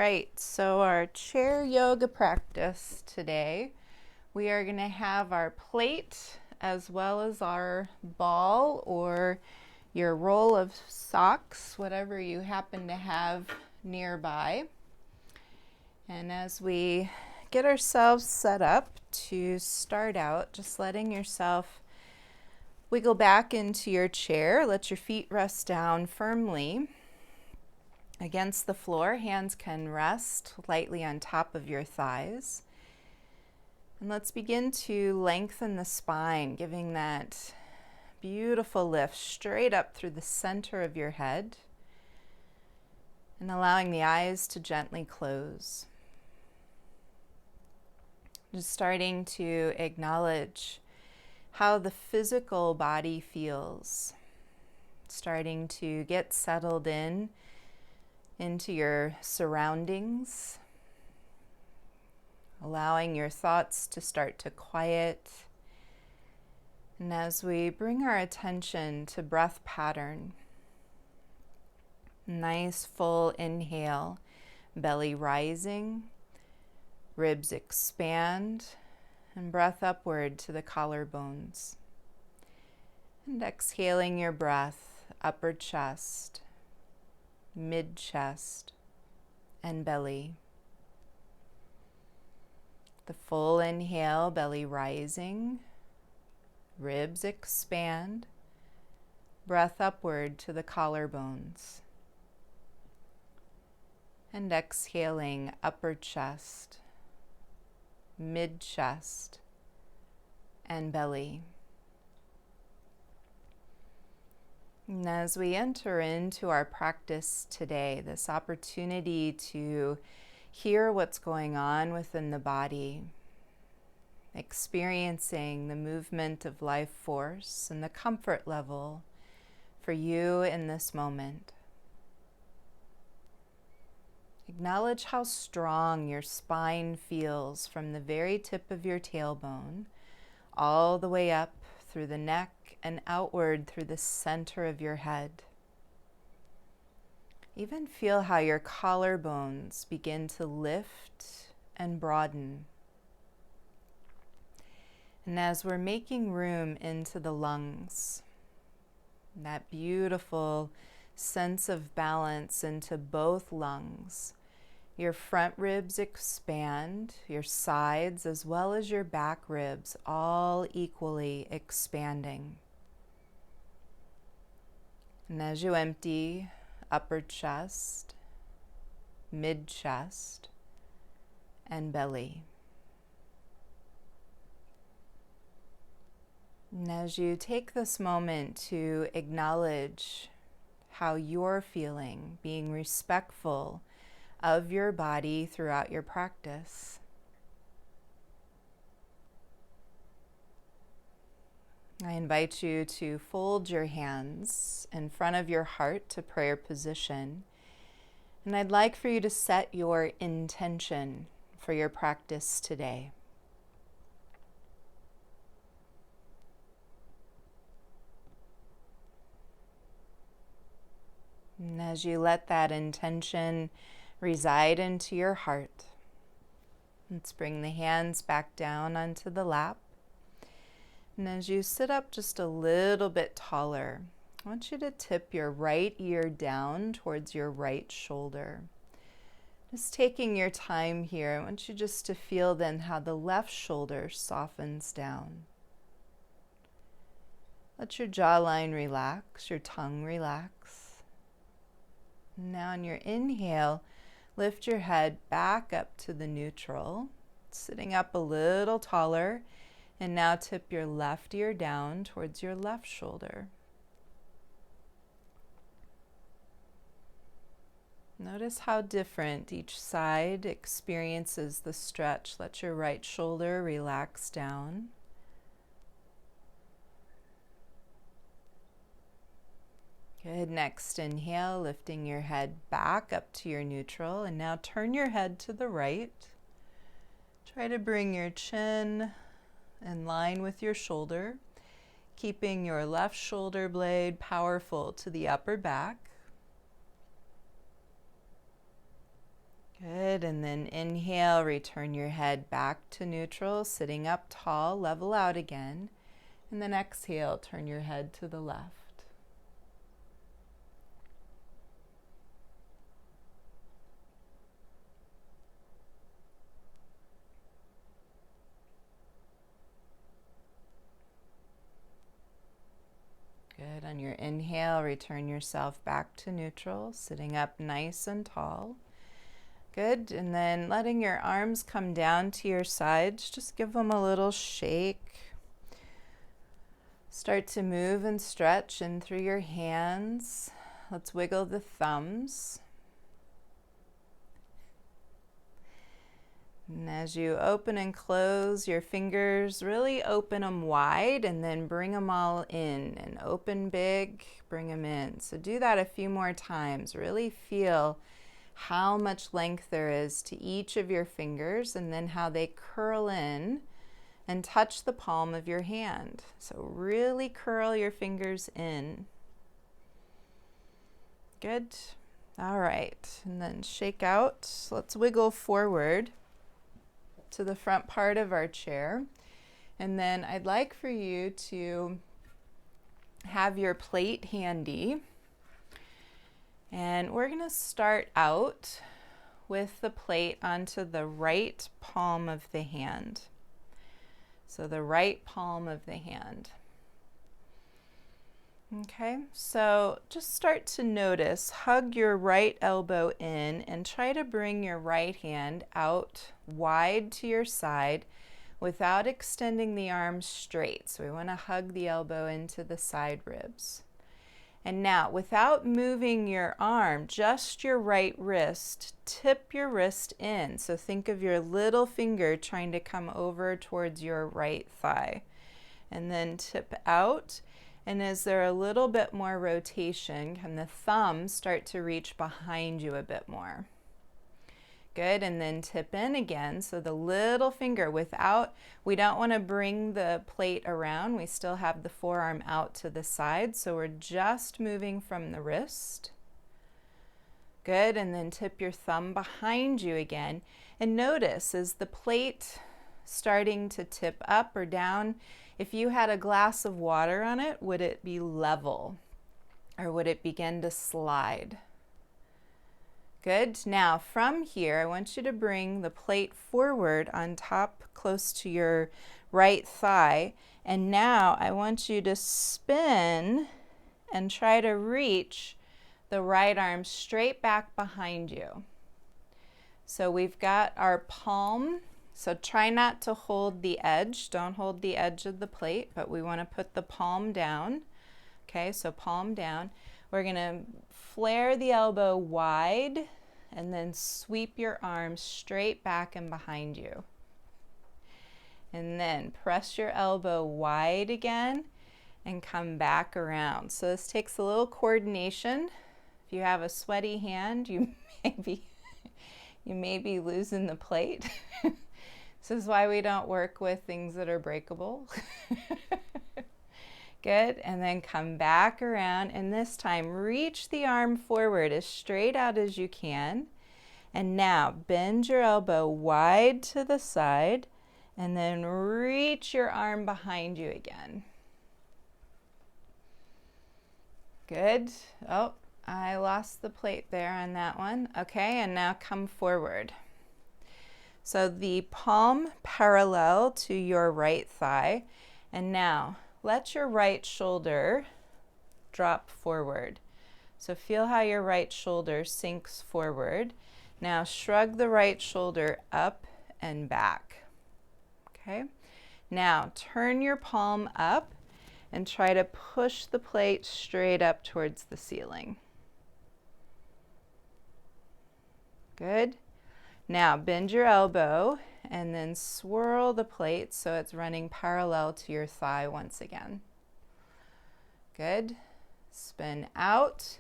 right, so our chair yoga practice today, we are going to have our plate as well as our ball or your roll of socks, whatever you happen to have nearby. And as we get ourselves set up to start out, just letting yourself wiggle back into your chair, let your feet rest down firmly against the floor. Hands can rest lightly on top of your thighs. And let's begin to lengthen the spine, giving that beautiful lift straight up through the center of your head and allowing the eyes to gently close. Just starting to acknowledge how the physical body feels. Starting to get settled into your surroundings, allowing your thoughts to start to quiet. And as we bring our attention to breath pattern, nice full inhale, belly rising, ribs expand, and breath upward to the collarbones. And exhaling your breath, upper chest, mid-chest, and belly. The full inhale, belly rising, ribs expand, breath upward to the collarbones. And exhaling, upper chest, mid-chest, and belly. And as we enter into our practice today, this opportunity to hear what's going on within the body, experiencing the movement of life force and the comfort level for you in this moment. Acknowledge how strong your spine feels from the very tip of your tailbone all the way up through the neck and outward through the center of your head. Even feel how your collarbones begin to lift and broaden. And as we're making room into the lungs, that beautiful sense of balance into both lungs, your front ribs expand, your sides as well as your back ribs all equally expanding. And as you empty, upper chest, mid-chest, and belly. And as you take this moment to acknowledge how you're feeling, being respectful of your body throughout your practice, I invite you to fold your hands in front of your heart to prayer position. And I'd like for you to set your intention for your practice today. And as you let that intention reside into your heart, let's bring the hands back down onto the lap. And as you sit up just a little bit taller, I want you to tip your right ear down towards your right shoulder. Just taking your time here, I want you just to feel then how the left shoulder softens down. Let your jawline relax, your tongue relax. Now on your inhale, lift your head back up to the neutral, sitting up a little taller. And now tip your left ear down towards your left shoulder. Notice how different each side experiences the stretch. Let your right shoulder relax down. Good. Next inhale, lifting your head back up to your neutral. And now turn your head to the right. Try to bring your chin in line with your shoulder, keeping your left shoulder blade powerful to the upper back. Good, and then inhale, return your head back to neutral, sitting up tall, level out again. And then exhale, turn your head to the left. Good, on your inhale, return yourself back to neutral, sitting up nice and tall. Good, and then letting your arms come down to your sides, just give them a little shake. Start to move and stretch in through your hands. Let's wiggle the thumbs. And as you open and close your fingers, really open them wide and then bring them all in. And open big, bring them in. So do that a few more times. Really feel how much length there is to each of your fingers and then how they curl in and touch the palm of your hand. So really curl your fingers in. Good. All right. And then shake out. Let's wiggle forward to the front part of our chair. And then I'd like for you to have your plate handy. And we're going to start out with the plate onto the right palm of the hand. So the right palm of the hand. Okay, so just start to notice, hug your right elbow in and try to bring your right hand out wide to your side without extending the arms straight. So we want to hug the elbow into the side ribs. And now, without moving your arm, just your right wrist, tip your wrist in. So think of your little finger trying to come over towards your right thigh. And then tip out. And is there a little bit more rotation? Can the thumb start to reach behind you a bit more? Good, and then tip in again. So the little finger we don't want to bring the plate around. We still have the forearm out to the side. So we're just moving from the wrist. Good, and then tip your thumb behind you again. And notice, is the plate starting to tip up or down? If you had a glass of water on it, would it be level or would it begin to slide? Good. Now from here, I want you to bring the plate forward on top close to your right thigh. And now I want you to spin and try to reach the right arm straight back behind you. So we've got our palm. So try not to hold the edge. Don't hold the edge of the plate, but we want to put the palm down. Okay, so palm down. We're going to flare the elbow wide and then sweep your arms straight back and behind you. And then press your elbow wide again and come back around. So this takes a little coordination. If you have a sweaty hand, you may be losing the plate. This is why we don't work with things that are breakable. Good, and then come back around, and this time reach the arm forward as straight out as you can. And now bend your elbow wide to the side, and then reach your arm behind you again. Good. Oh, I lost the plate there on that one. Okay, and now come forward. So the palm parallel to your right thigh, and now let your right shoulder drop forward. So feel how your right shoulder sinks forward. Now shrug the right shoulder up and back. Okay. Now turn your palm up and try to push the plate straight up towards the ceiling. Good. Now bend your elbow and then swirl the plate so it's running parallel to your thigh once again. Good. Spin out,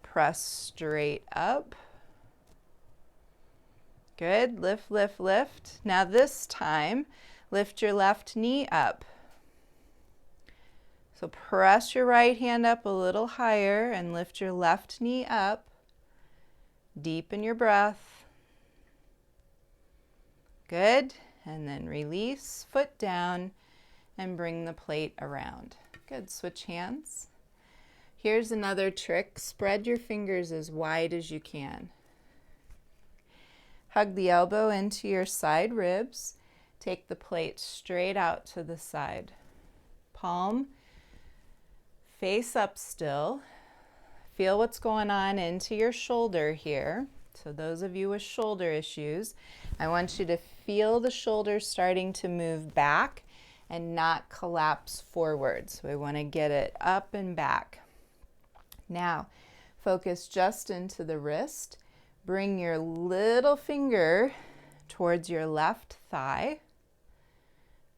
press straight up. Good. Lift, lift, lift. Now this time, lift your left knee up. So press your right hand up a little higher and lift your left knee up. Deepen your breath. Good. And then release, foot down, and bring the plate around. Good. Switch hands. Here's another trick. Spread your fingers as wide as you can. Hug the elbow into your side ribs. Take the plate straight out to the side. Palm face up still. Feel what's going on into your shoulder here. So those of you with shoulder issues, I want you to feel the shoulders starting to move back and not collapse forward. So we want to get it up and back. Now, focus just into the wrist. Bring your little finger towards your left thigh.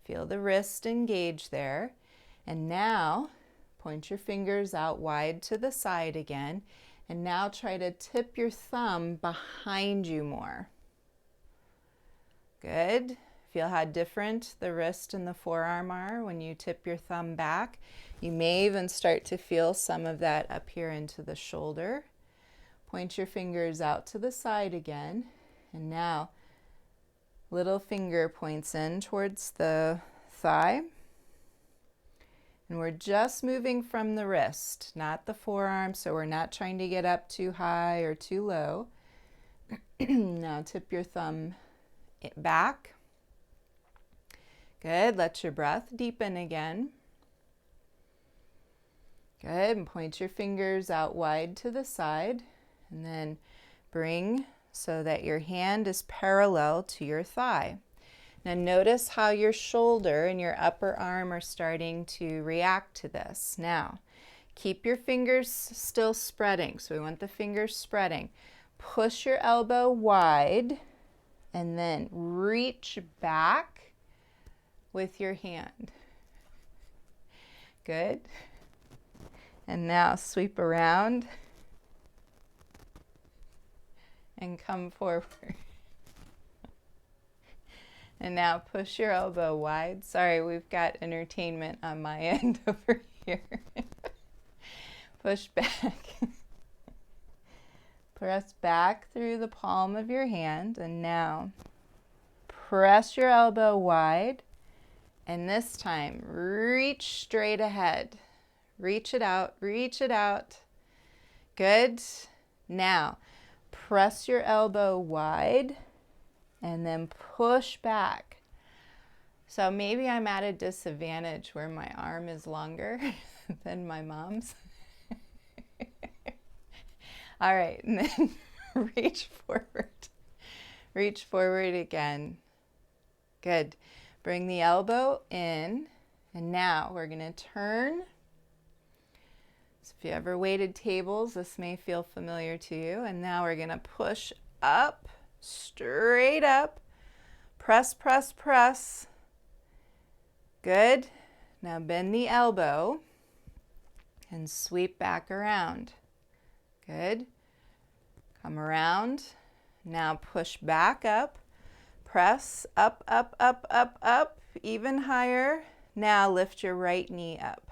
Feel the wrist engage there. And now, point your fingers out wide to the side again. And now try to tip your thumb behind you more. Good. Feel how different the wrist and the forearm are when you tip your thumb back. You may even start to feel some of that up here into the shoulder. Point your fingers out to the side again. And now, little finger points in towards the thigh. And we're just moving from the wrist, not the forearm, so we're not trying to get up too high or too low. Now tip your thumb back. Good. Let your breath deepen again. Good. And point your fingers out wide to the side. And then bring so that your hand is parallel to your thigh. Now notice how your shoulder and your upper arm are starting to react to this. Now, keep your fingers still spreading. So we want the fingers spreading. Push your elbow wide and then reach back with your hand. Good. And now sweep around and come forward. And now push your elbow wide. Sorry, we've got entertainment on my end over here. Push back. Press back through the palm of your hand. And now press your elbow wide. And this time, reach straight ahead. Reach it out, reach it out. Good. Now, press your elbow wide. And then push back. So maybe I'm at a disadvantage where my arm is longer than my mom's. All right, and then reach forward. Reach forward again. Good. Bring the elbow in. And now we're going to turn. So if you ever waited tables, this may feel familiar to you. And now we're going to push up. Straight up. Press, press, press. Good. Now bend the elbow and sweep back around. Good. Come around. Now push back up. Press up, up, up, up, up. Even higher. Now lift your right knee up.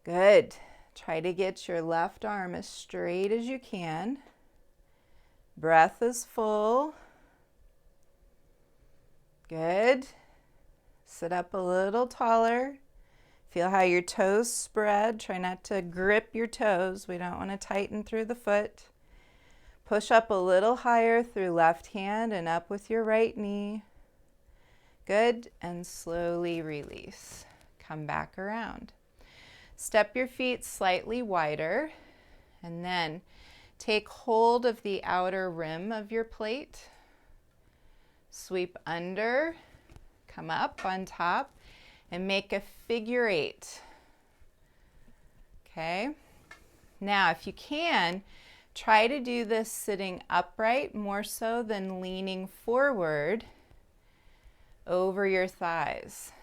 Good. Try to get your left arm as straight as you can. Breath is full. Good. Sit up a little taller. Feel how your toes spread. Try not to grip your toes. We don't want to tighten through the foot. Push up a little higher through left hand and up with your right knee. Good. And slowly release. Come back around. Step your feet slightly wider and then take hold of the outer rim of your plate. Sweep under, come up on top, and make a figure 8. Okay? Now, if you can, try to do this sitting upright more so than leaning forward over your thighs.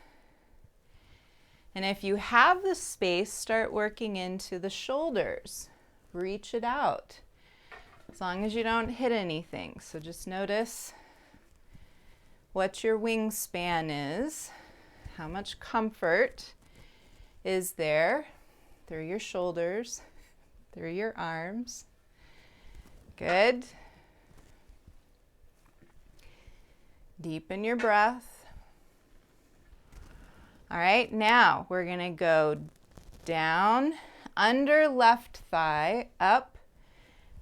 And if you have the space, start working into the shoulders. Reach it out. As long as you don't hit anything. So just notice what your wingspan is, how much comfort is there through your shoulders, through your arms. Good. Deepen your breath. All right, now we're going to go down, under left thigh, up,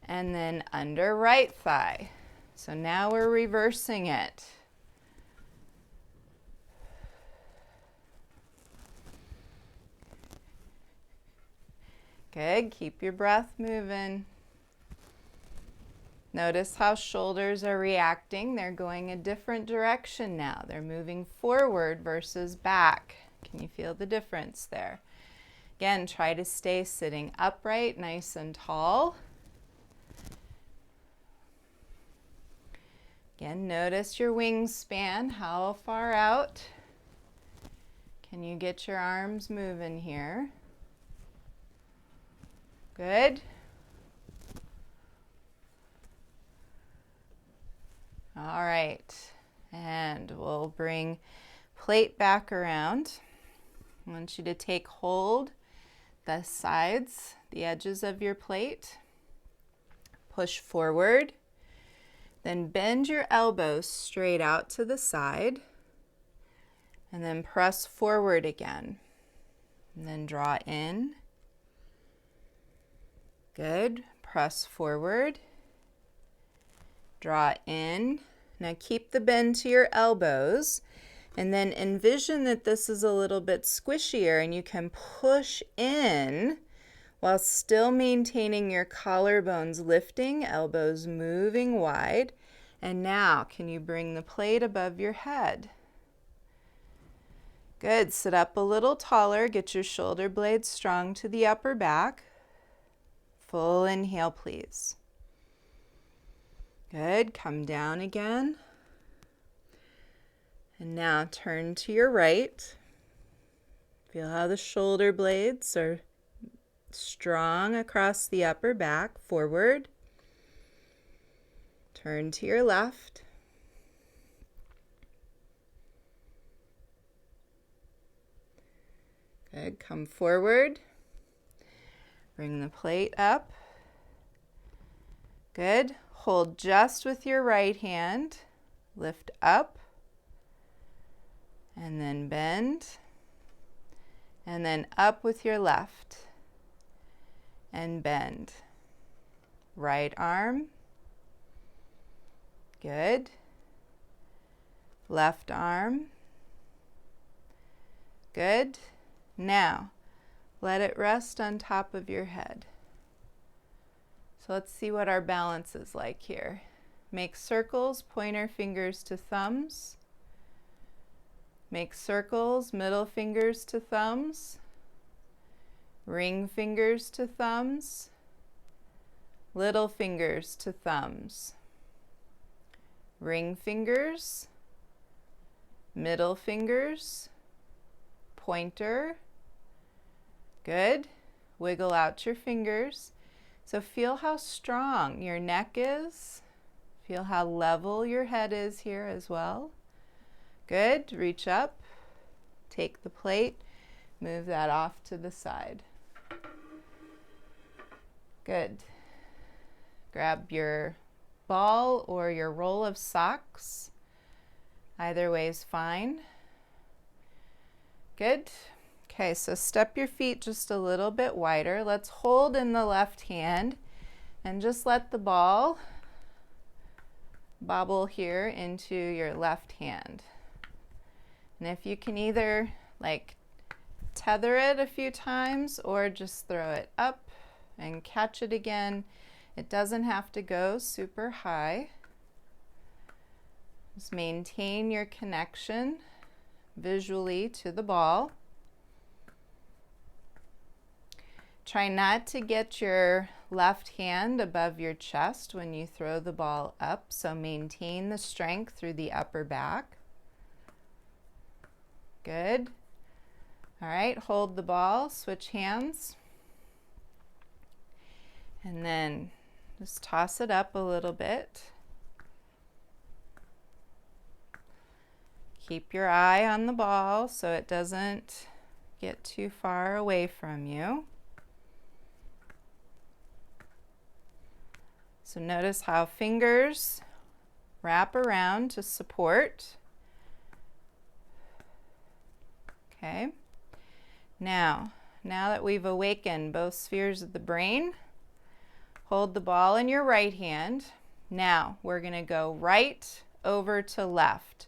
and then under right thigh. So now we're reversing it. Good, keep your breath moving. Notice how shoulders are reacting. They're going a different direction now. They're moving forward versus back. Can you feel the difference there? Again, try to stay sitting upright, nice and tall. Again, notice your wingspan. How far out? Can you get your arms moving here? Good. All right, and we'll bring plate back around. I want you to take hold the sides, the edges of your plate. Push forward. Then bend your elbows straight out to the side. And then press forward again. And then draw in. Good. Press forward. Draw in. Now keep the bend to your elbows. And then envision that this is a little bit squishier and you can push in while still maintaining your collarbones lifting, elbows moving wide. And now, can you bring the plate above your head? Good. Sit up a little taller. Get your shoulder blades strong to the upper back. Full inhale, please. Good. Come down again. And now turn to your right. Feel how the shoulder blades are strong across the upper back, forward. Turn to your left. Good, come forward. Bring the plate up. Good, hold just with your right hand. Lift up. And then bend. And then up with your left. And bend. Right arm. Good. Left arm. Good. Now, let it rest on top of your head. So let's see what our balance is like here. Make circles, pointer fingers to thumbs. Make circles, middle fingers to thumbs. Ring fingers to thumbs. Little fingers to thumbs. Ring fingers. Middle fingers. Pointer. Good. Wiggle out your fingers. So feel how strong your neck is. Feel how level your head is here as well. Good. Reach up. Take the plate. Move that off to the side. Good. Grab your ball or your roll of socks. Either way is fine. Good. Okay, so step your feet just a little bit wider. Let's hold in the left hand and just let the ball bobble here into your left hand. And if you can either tether it a few times or just throw it up and catch it again. It doesn't have to go super high. Just maintain your connection visually to the ball. Try not to get your left hand above your chest when you throw the ball up, so maintain the strength through the upper back. Good. All right, hold the ball, switch hands. And then just toss it up a little bit. Keep your eye on the ball so it doesn't get too far away from you. So notice how fingers Wrap around to support. Okay. Now that we've awakened both spheres of the brain, hold the ball in your right hand. Now we're going to go right over to left.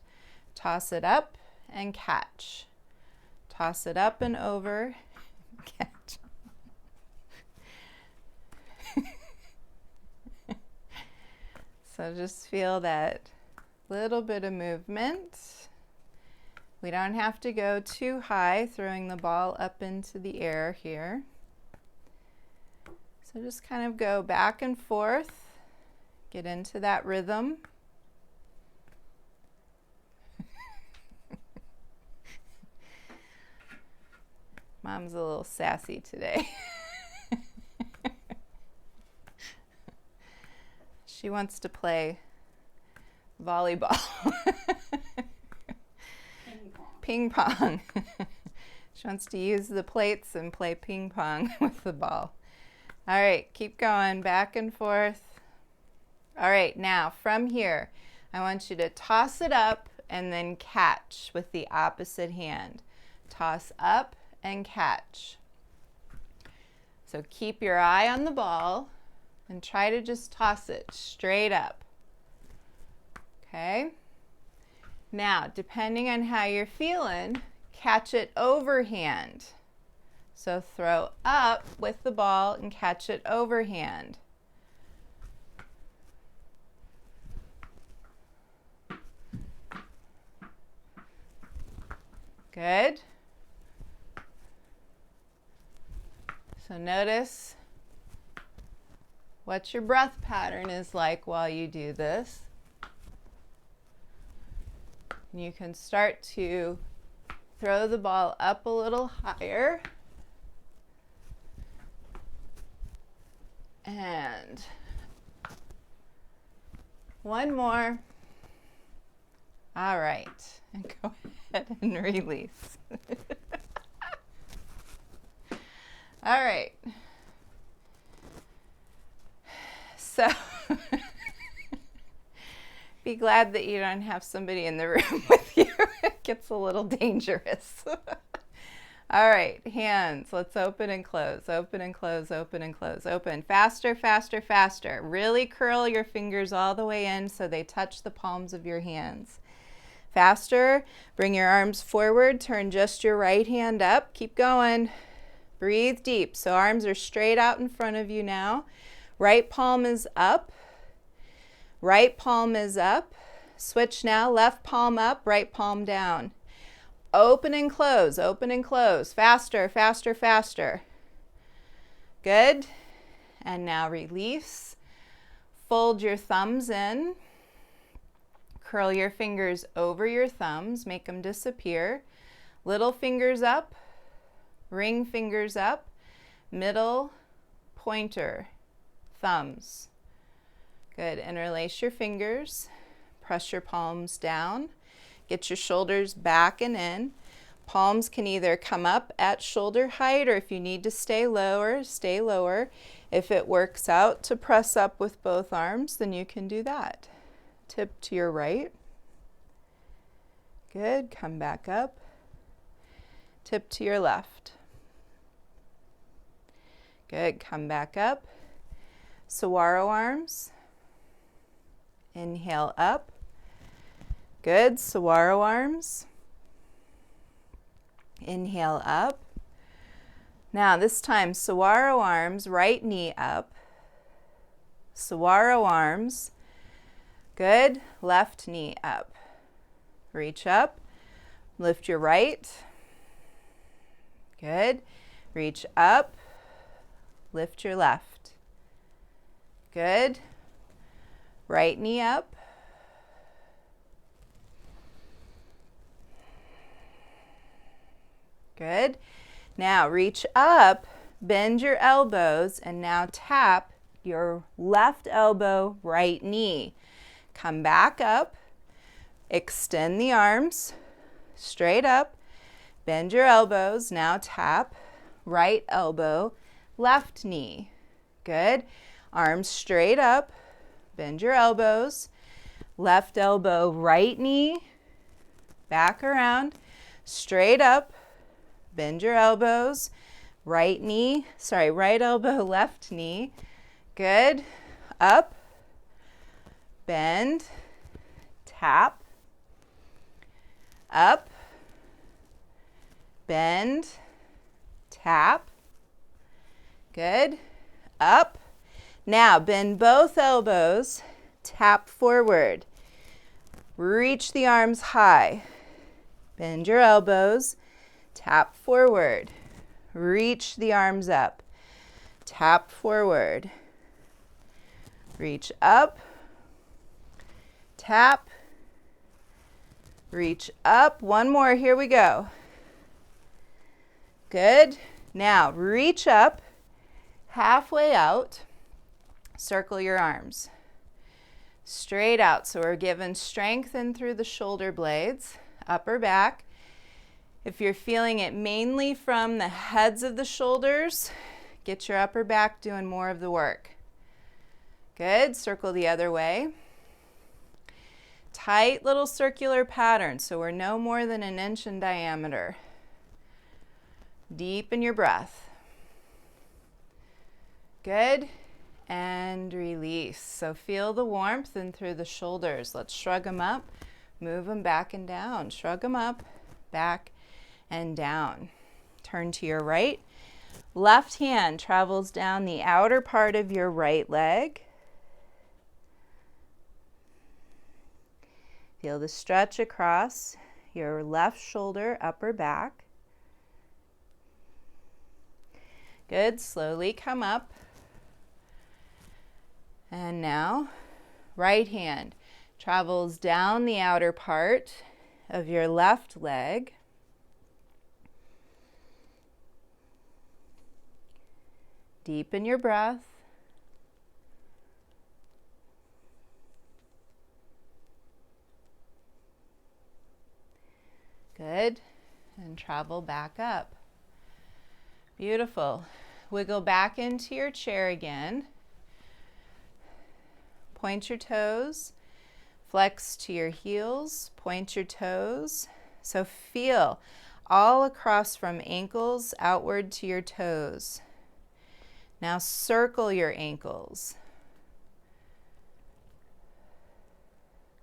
Toss it up and catch. Toss it up and over, catch. So just feel that little bit of movement. We don't have to go too high, throwing the ball up into the air here. So just kind of go back and forth, get into that rhythm. Mom's a little sassy today. She wants to play volleyball. Ping pong. She wants to use the plates and play ping pong with the ball. All right, keep going back and forth. All right, now from here, I want you to toss it up and then catch with the opposite hand. Toss up and catch. So keep your eye on the ball and try to just toss it straight up. Okay? Now, depending on how you're feeling, catch it overhand. So throw up with the ball and catch it overhand. Good. So notice what your breath pattern is like while you do this. You can start to throw the ball up a little higher. And one more. All right. And go ahead and release. All right. So be glad that you don't have somebody in the room with you. It gets a little dangerous. All right, hands. Let's open and close, open and close, open and close, open. Faster, faster, faster. Really curl your fingers all the way in so they touch the palms of your hands. Faster. Bring your arms forward. Turn just your right hand up. Keep going. Breathe deep. So arms are straight out in front of you now. Right palm is up. Right palm is up. Switch now. Left palm up, right palm down. Open and close, open and close. Faster, faster, faster. Good. And now release. Fold your thumbs in. Curl your fingers over your thumbs. Make them disappear. Little fingers up. Ring fingers up. Middle, pointer, thumbs. Good. Interlace your fingers. Press your palms down. Get your shoulders back and in. Palms can either come up at shoulder height, or if you need to stay lower, stay lower. If it works out to press up with both arms, then you can do that. Tip to your right. Good. Come back up. Tip to your left. Good. Come back up. Saguaro arms. Inhale up. Good. Saguaro arms. Inhale up. Now this time, saguaro arms, right knee up. Saguaro arms. Good. Left knee up. Reach up. Lift your right. Good. Reach up. Lift your left. Good. Right knee up. Good. Now reach up, bend your elbows, and now tap your left elbow, right knee. Come back up, extend the arms, straight up, bend your elbows, now tap, right elbow, left knee. Good. Arms straight up, bend your elbows, Left elbow, right knee, back around, straight up, bend your elbows, right elbow, left knee, good, up, bend, tap, up, bend, tap, good, up. Now bend both elbows, tap forward, reach the arms high, bend your elbows, tap forward, reach the arms up, tap forward, reach up, tap, reach up. One more, here we go. Good. Now reach up, halfway out, circle your arms. Straight out, so we're given strength in through the shoulder blades, upper back. If you're feeling it mainly from the heads of the shoulders, get your upper back doing more of the work. Good, circle the other way. Tight little circular pattern, so we're no more than 1 inch in diameter. Deepen your breath. Good, and release. So feel the warmth in through the shoulders. Let's shrug them up, move them back and down. Shrug them up, back and down. Turn to your right. Left hand travels down the outer part of your right leg. Feel the stretch across your left shoulder, upper back. Good, slowly come up. And now, right hand travels down the outer part of your left leg. Deepen your breath. Good, and travel back up. Beautiful. Wiggle back into your chair again. Point your toes, flex to your heels, point your toes. So feel all across from ankles outward to your toes. Now circle your ankles.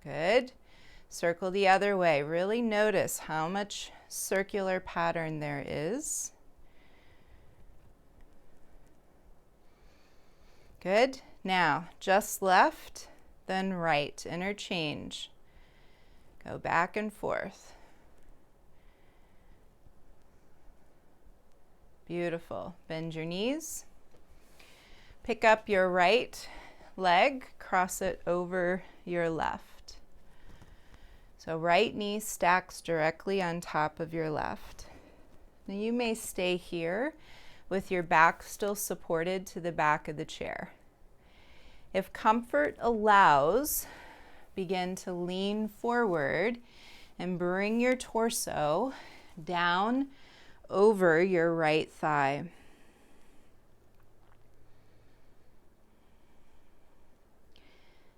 Good. Circle the other way. Really notice how much circular pattern there is. Good. Now, just left, then right. Interchange. Go back and forth. Beautiful. Bend your knees. Pick up your right leg, cross it over your left. So right knee stacks directly on top of your left. Now you may stay here with your back still supported to the back of the chair. If comfort allows, begin to lean forward and bring your torso down over your right thigh.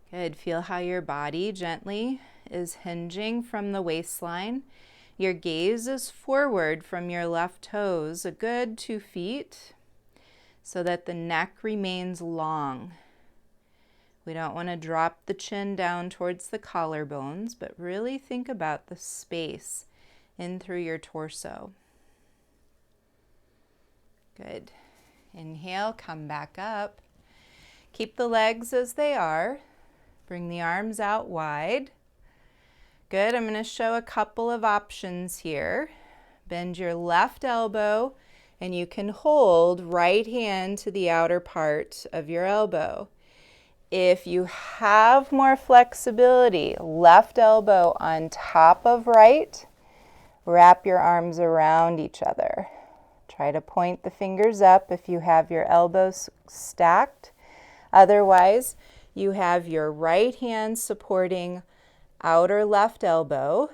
Good. Feel how your body gently is hinging from the waistline. Your gaze is forward from your left toes, a good 2 feet, so that the neck remains long. We don't want to drop the chin down towards the collarbones, but really think about the space in through your torso. Good. Inhale, come back up. Keep the legs as they are. Bring the arms out wide. Good. I'm going to show a couple of options here. Bend your left elbow, and you can hold right hand to the outer part of your elbow. If you have more flexibility, left elbow on top of right, wrap your arms around each other. Try to point the fingers up if you have your elbows stacked. Otherwise, you have your right hand supporting outer left elbow,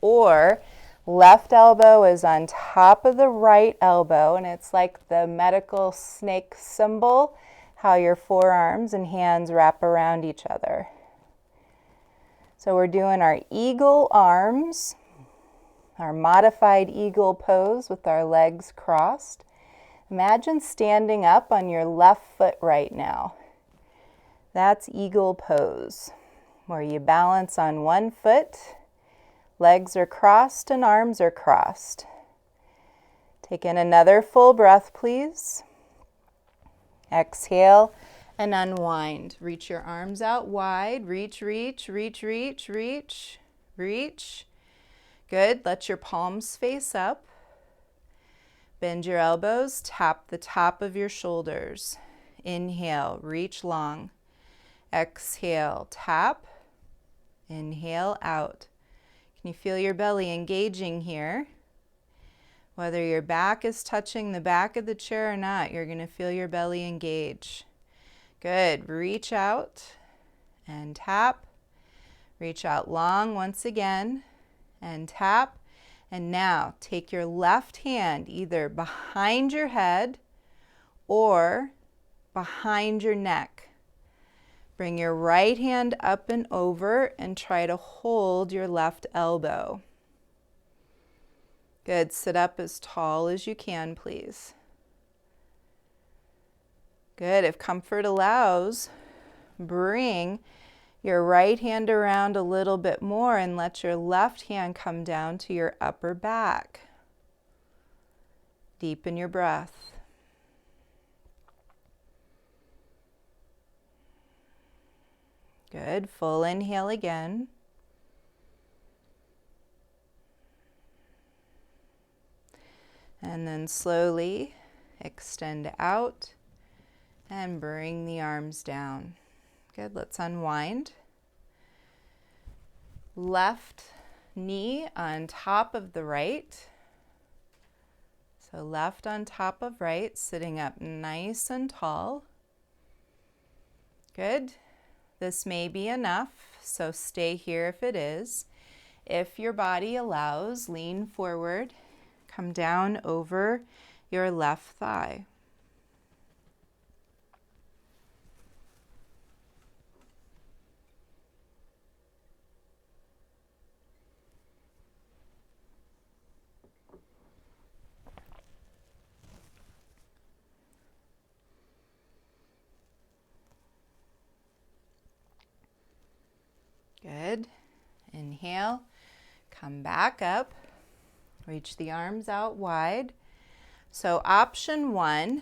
or left elbow is on top of the right elbow, and it's like the medical snake symbol, how your forearms and hands wrap around each other. So we're doing our eagle arms, our modified eagle pose with our legs crossed. Imagine standing up on your left foot right now. That's eagle pose, where you balance on one foot, legs are crossed and arms are crossed. Take in another full breath, please. Exhale and unwind. Reach your arms out wide. Reach, reach, reach, reach, reach, reach. Good. Let your palms face up. Bend your elbows. Tap the top of your shoulders. Inhale. Reach long. Exhale. Tap. Inhale out. Can you feel your belly engaging here? Whether your back is touching the back of the chair or not, you're going to feel your belly engage. Good. Reach out and tap. Reach out long once again and tap. And now take your left hand either behind your head or behind your neck. Bring your right hand up and over and try to hold your left elbow. Good. Sit up as tall as you can, please. Good. If comfort allows, bring your right hand around a little bit more and let your left hand come down to your upper back. Deepen your breath. Good. Full inhale again. And then slowly extend out and bring the arms down. Good. Let's unwind. Left knee on top of the right. So left on top of right, sitting up nice and tall. Good. This may be enough, so stay here if it is. If your body allows, lean forward, come down over your left thigh. Good. Inhale, come back up, reach the arms out wide. So option 1,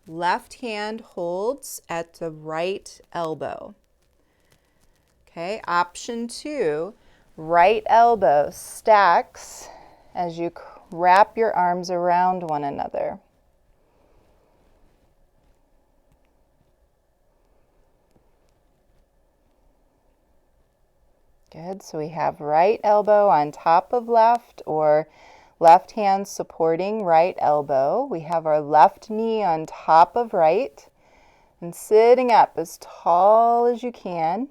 left hand holds at the right elbow. Okay, option 2, right elbow stacks as you wrap your arms around one another. Good, so we have right elbow on top of left or left hand supporting right elbow. We have our left knee on top of right and sitting up as tall as you can.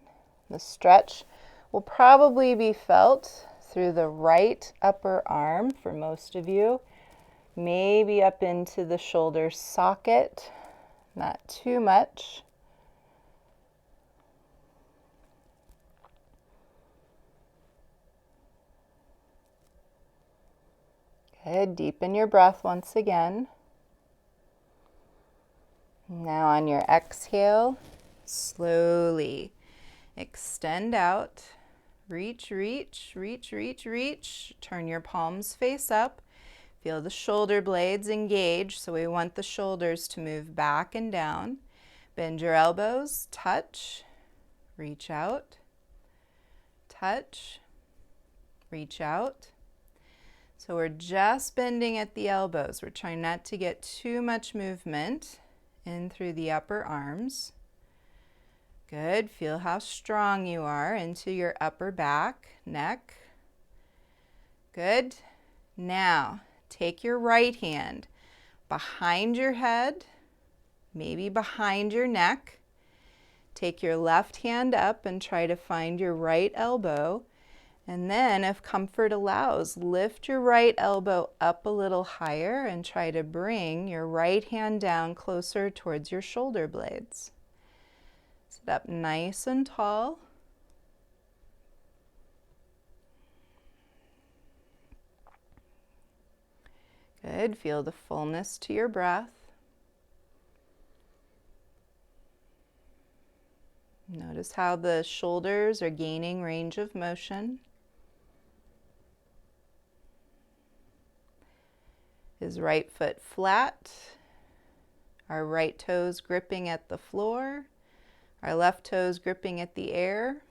The stretch will probably be felt through the right upper arm for most of you, maybe up into the shoulder socket, not too much. Good. Deepen your breath once again. Now on your exhale, slowly extend out. Reach, reach, reach, reach, reach. Turn your palms face up. Feel the shoulder blades engage, so we want the shoulders to move back and down. Bend your elbows, touch, reach out, touch, reach out. So we're just bending at the elbows. We're trying not to get too much movement in through the upper arms. Good. Feel how strong you are into your upper back, neck. Good. Now, take your right hand behind your head, maybe behind your neck. Take your left hand up and try to find your right elbow. And then, if comfort allows, lift your right elbow up a little higher and try to bring your right hand down closer towards your shoulder blades. Sit up nice and tall. Good. Feel the fullness to your breath. Notice how the shoulders are gaining range of motion. Is right foot flat? Our right toes gripping at the floor? Our left toes gripping at the air?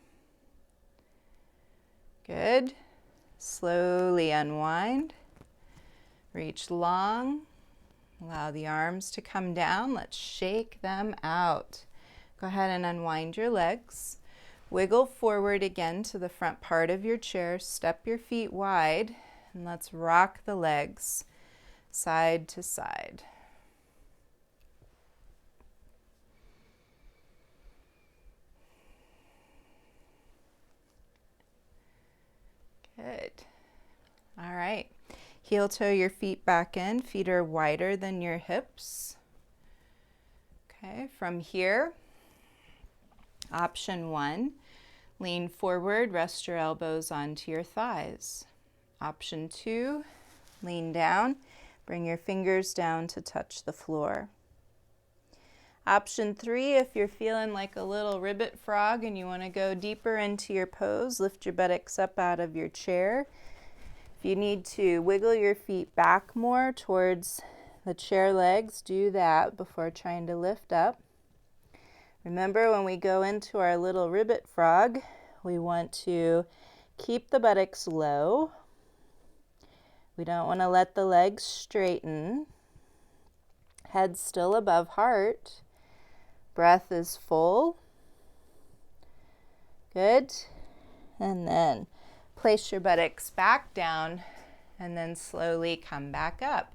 Good. Slowly unwind. Reach long. Allow the arms to come down. Let's shake them out. Go ahead and unwind your legs. Wiggle forward again to the front part of your chair. Step your feet wide, and let's rock the legs side to side. Good. All right. Heel toe your feet back in. Feet are wider than your hips. Okay, from here, option 1, lean forward, rest your elbows onto your thighs. Option 2, lean down, bring your fingers down to touch the floor. Option 3, if you're feeling like a little ribbit frog and you want to go deeper into your pose, lift your buttocks up out of your chair. If you need to wiggle your feet back more towards the chair legs, do that before trying to lift up. Remember, when we go into our little ribbit frog, we want to keep the buttocks low. We don't want to let the legs straighten. Head still above heart. Breath is full. Good. And then place your buttocks back down and then slowly come back up.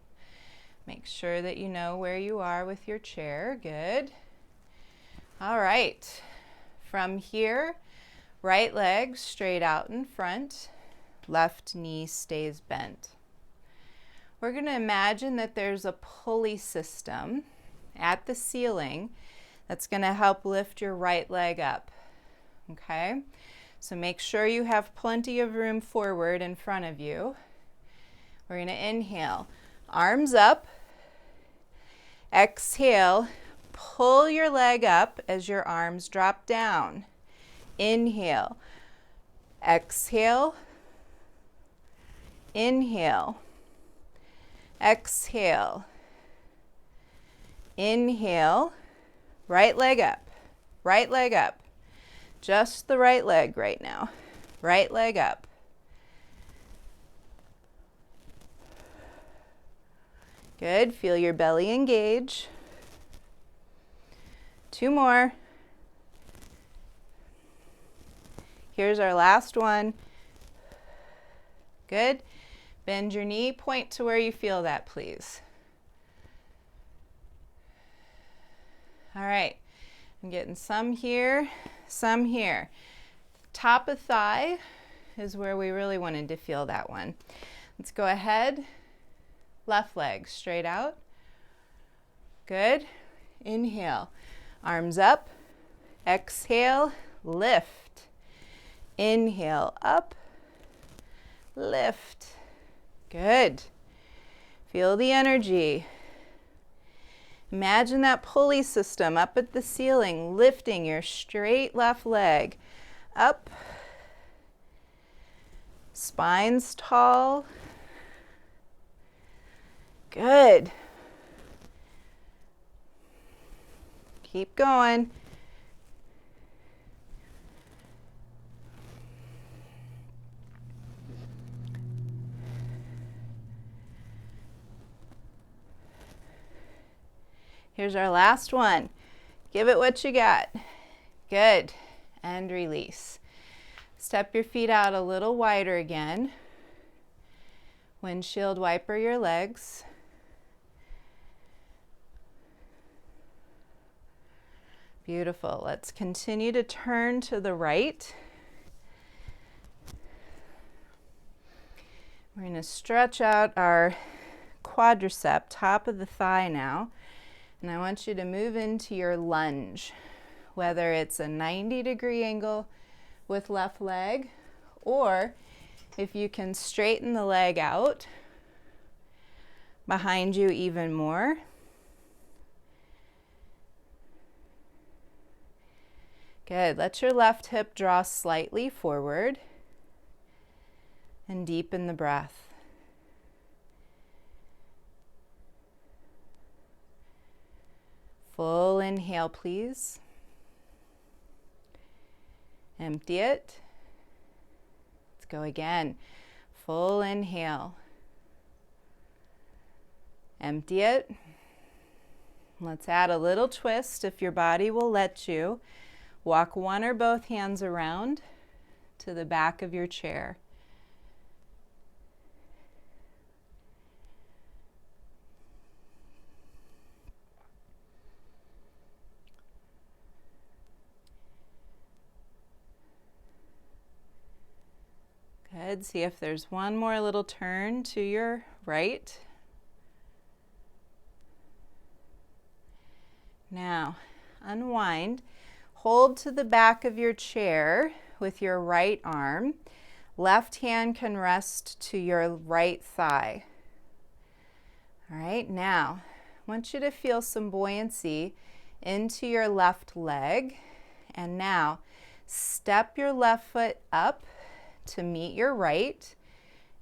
Make sure that you know where you are with your chair. Good. All right. From here, right leg straight out in front. Left knee stays bent. We're going to imagine that there's a pulley system at the ceiling that's going to help lift your right leg up. Okay? So make sure you have plenty of room forward in front of you. We're going to inhale, arms up. Exhale, pull your leg up as your arms drop down. Inhale, exhale, inhale, exhale, inhale, right leg up, right leg up. Just the right leg right now. Right leg up. Good. Feel your belly engage. 2 more. Here's our last one. Good. Bend your knee. Point to where you feel that, please. All right. I'm getting some here, some here. Top of thigh is where we really wanted to feel that one. Let's go ahead. Left leg straight out. Good. Inhale. Arms up. Exhale. Lift. Inhale. Up. Lift. Good. Feel the energy. Imagine that pulley system up at the ceiling, lifting your straight left leg up. Spine's tall. Good. Keep going. Here's our last one. Give it what you got. Good. And release. Step your feet out a little wider again. Windshield wiper your legs. Beautiful. Let's continue to turn to the right. We're going to stretch out our quadricep, top of the thigh now. And I want you to move into your lunge, whether it's a 90-degree angle with left leg, or if you can straighten the leg out, behind you even more. Good. Let your left hip draw slightly forward and deepen the breath. Full inhale, please. Empty it. Let's go again. Full inhale. Empty it. Let's add a little twist if your body will let you. Walk one or both hands around to the back of your chair. Good. See if there's one more little turn to your right. Now, unwind. Hold to the back of your chair with your right arm. Left hand can rest to your right thigh. All right, now, I want you to feel some buoyancy into your left leg. And now, step your left foot up to meet your right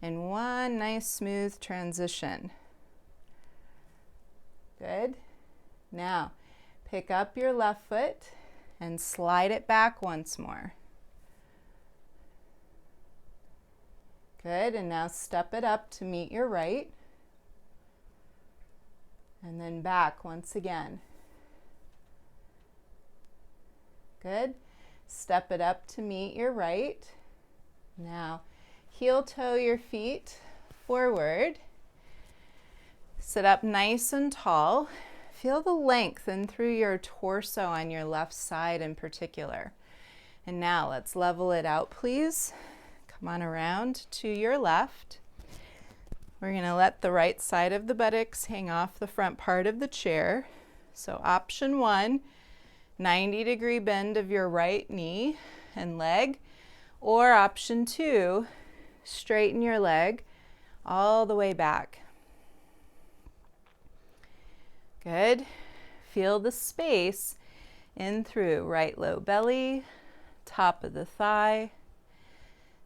in one nice smooth transition. Good. Now, pick up your left foot and slide it back once more. Good, and now step it up to meet your right. And then back once again. Good. Step it up to meet your right. Now, heel toe your feet forward. Sit up nice and tall. Feel the length in through your torso on your left side in particular. And now let's level it out, please. Come on around to your left. We're going to let the right side of the buttocks hang off the front part of the chair. So option 1, 90-degree bend of your right knee and leg. Or option 2, straighten your leg all the way back. Good. Feel the space in through right low belly, top of the thigh,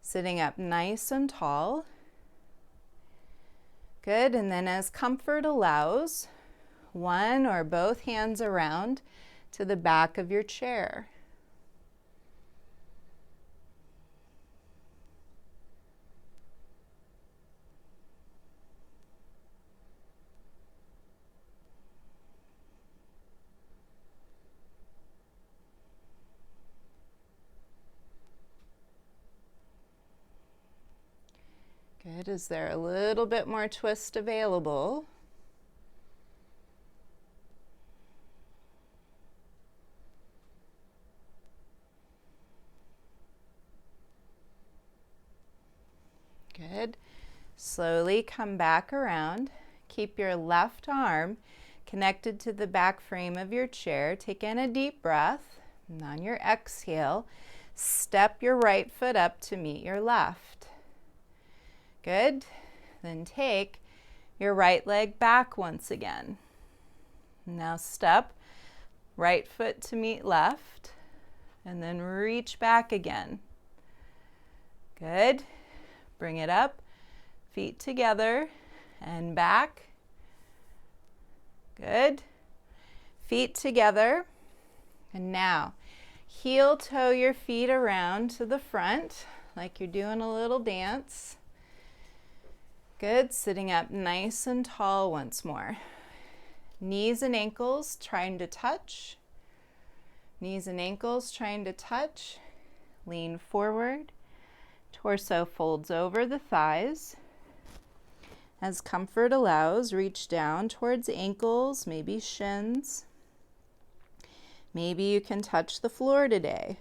sitting up nice and tall. Good, and then as comfort allows, one or both hands around to the back of your chair. Good. Is there a little bit more twist available? Good. Slowly come back around. Keep your left arm connected to the back frame of your chair. Take in a deep breath. And on your exhale, step your right foot up to meet your left. Good. Then take your right leg back once again. Now step right foot to meet left, and then reach back again. Good. Bring it up, feet together, and back. Good. Feet together. And now, heel toe your feet around to the front, like you're doing a little dance. Good, sitting up nice and tall once more. Knees and ankles trying to touch. Knees and ankles trying to touch. Lean forward. Torso folds over the thighs. As comfort allows, reach down towards ankles, maybe shins. Maybe you can touch the floor today.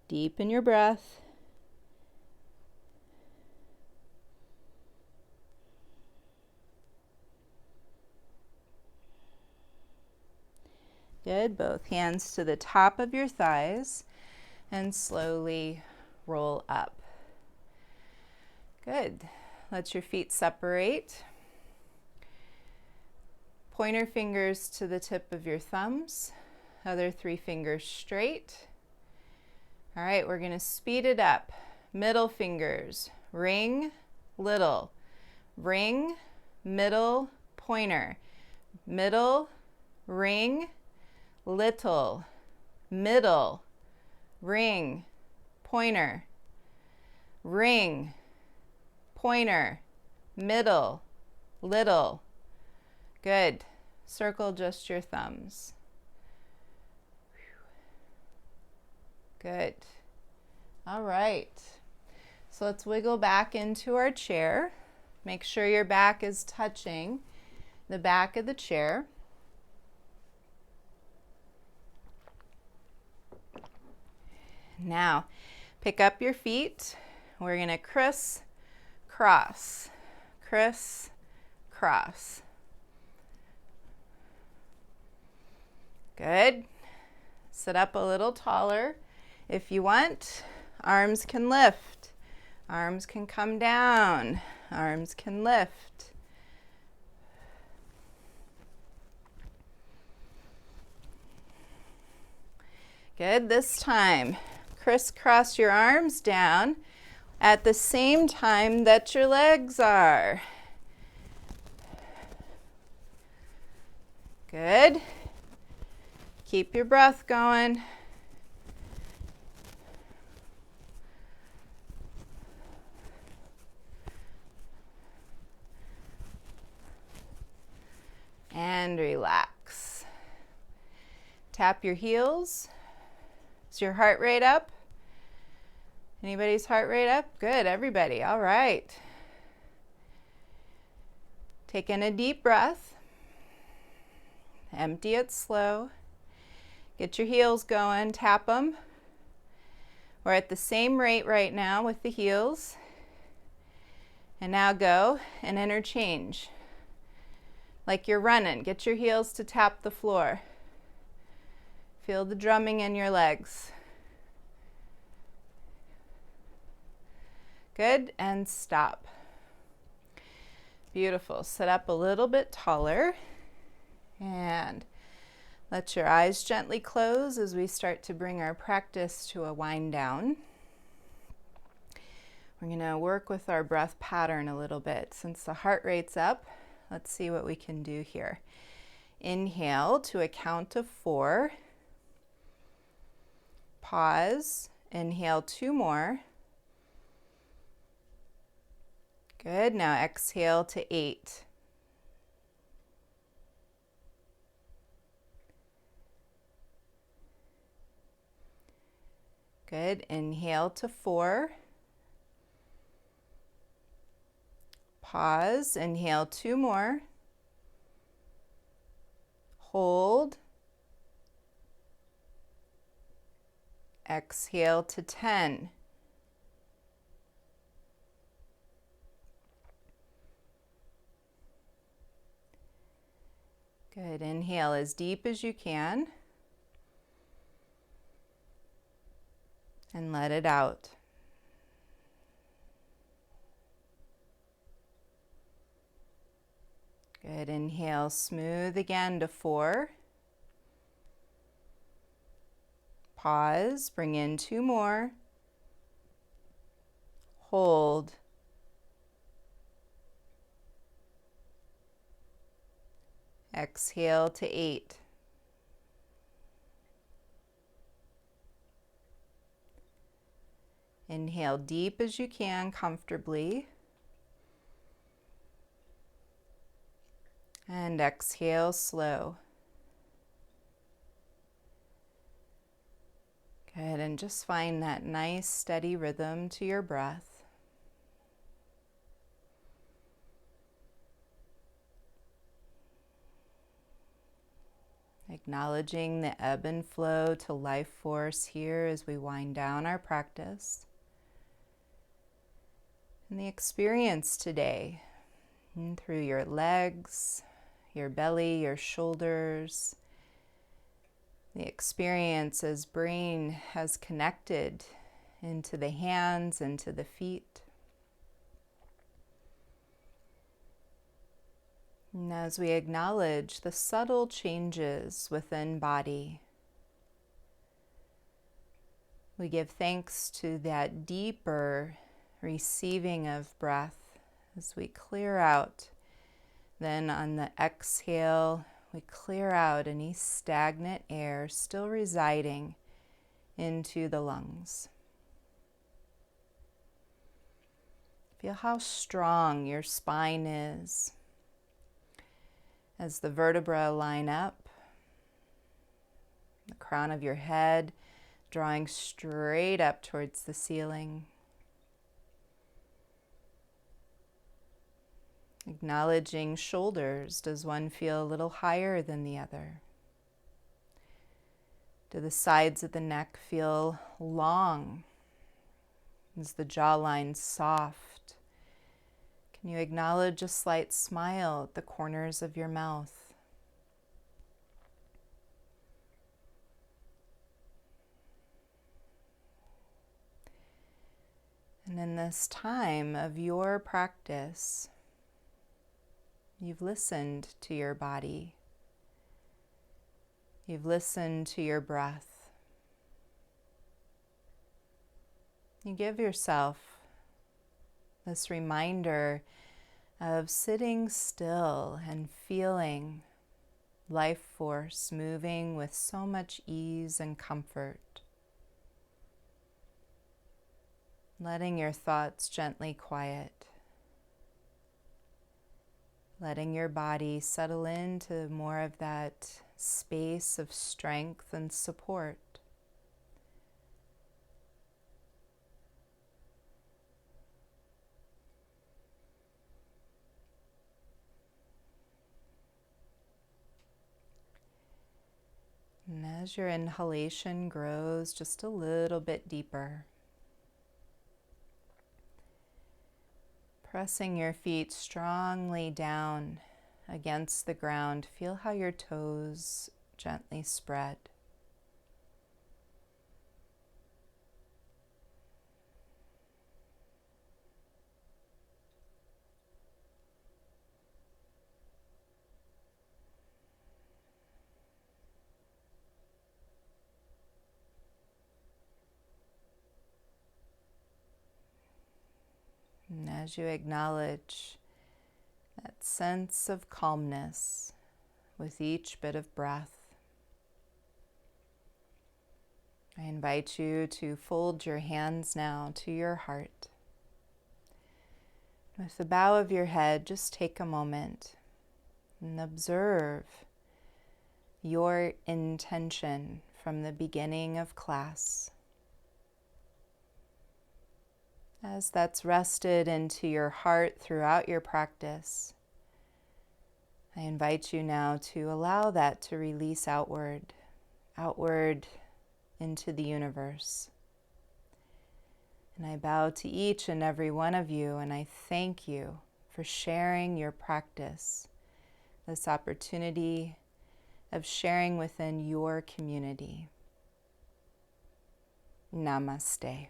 Deepen your breath. Good. Both hands to the top of your thighs and slowly roll up. Good. let your feet separate. Pointer fingers to the tip of your thumbs, other 3 fingers straight. All right, we're going to speed it up. Middle fingers, ring, little, ring, middle, pointer, middle, ring, little, middle, ring, pointer, ring, pointer, middle, little. Good. Circle just your thumbs. Good. All right. So let's wiggle back into our chair. Make sure your back is touching the back of the chair. Now, pick up your feet. We're going to criss, cross, criss, cross. Good. Sit up a little taller. If you want, arms can lift. Arms can come down. Arms can lift. Good. This time, crisscross your arms down at the same time that your legs are. Good. Keep your breath going. And relax. Tap your heels. Is your heart rate up? Anybody's heart rate up? Good, everybody. All right. Take in a deep breath. Empty it slow. Get your heels going, tap them. We're at the same rate right now with the heels. And now go and interchange. Like you're running, get your heels to tap the floor. Feel the drumming in your legs. Good, and stop. Beautiful. Sit up a little bit taller and let your eyes gently close as we start to bring our practice to a wind down. We're going to work with our breath pattern a little bit. Since the heart rate's up, let's see what we can do here. Inhale to a count of 4. Pause. Inhale 2 more. Good. Now exhale to 8. Good. Inhale to 4. Pause. Inhale 2 more. Hold. Exhale to 10. Good. Inhale as deep as you can. And let it out. Good. Inhale, smooth again to 4. Pause, bring in 2 more. Hold. Exhale to 8. Inhale deep as you can, comfortably. And exhale slow. Good, and just find that nice steady rhythm to your breath. Acknowledging the ebb and flow to life force here as we wind down our practice. And the experience today, and through your legs, your belly, your shoulders, the experience as brain has connected into the hands, into the feet. And as we acknowledge the subtle changes within body, we give thanks to that deeper receiving of breath as we clear out. Then on the exhale, we clear out any stagnant air still residing into the lungs. Feel how strong your spine is as the vertebrae line up, the crown of your head drawing straight up towards the ceiling. Acknowledging shoulders. Does one feel a little higher than the other? Do the sides of the neck feel long? Is the jawline soft? Can you acknowledge a slight smile at the corners of your mouth? And in this time of your practice, you've listened to your body. You've listened to your breath. You give yourself this reminder of sitting still and feeling life force moving with so much ease and comfort. Letting your thoughts gently quiet. Letting your body settle into more of that space of strength and support. And as your inhalation grows just a little bit deeper, pressing your feet strongly down against the ground, feel how your toes gently spread. And as you acknowledge that sense of calmness with each bit of breath, I invite you to fold your hands now to your heart. With the bow of your head, just take a moment and observe your intention from the beginning of class. As that's rested into your heart throughout your practice, I invite you now to allow that to release outward into the universe. And I bow to each and every one of you, and I thank you for sharing your practice, this opportunity of sharing within your community. Namaste.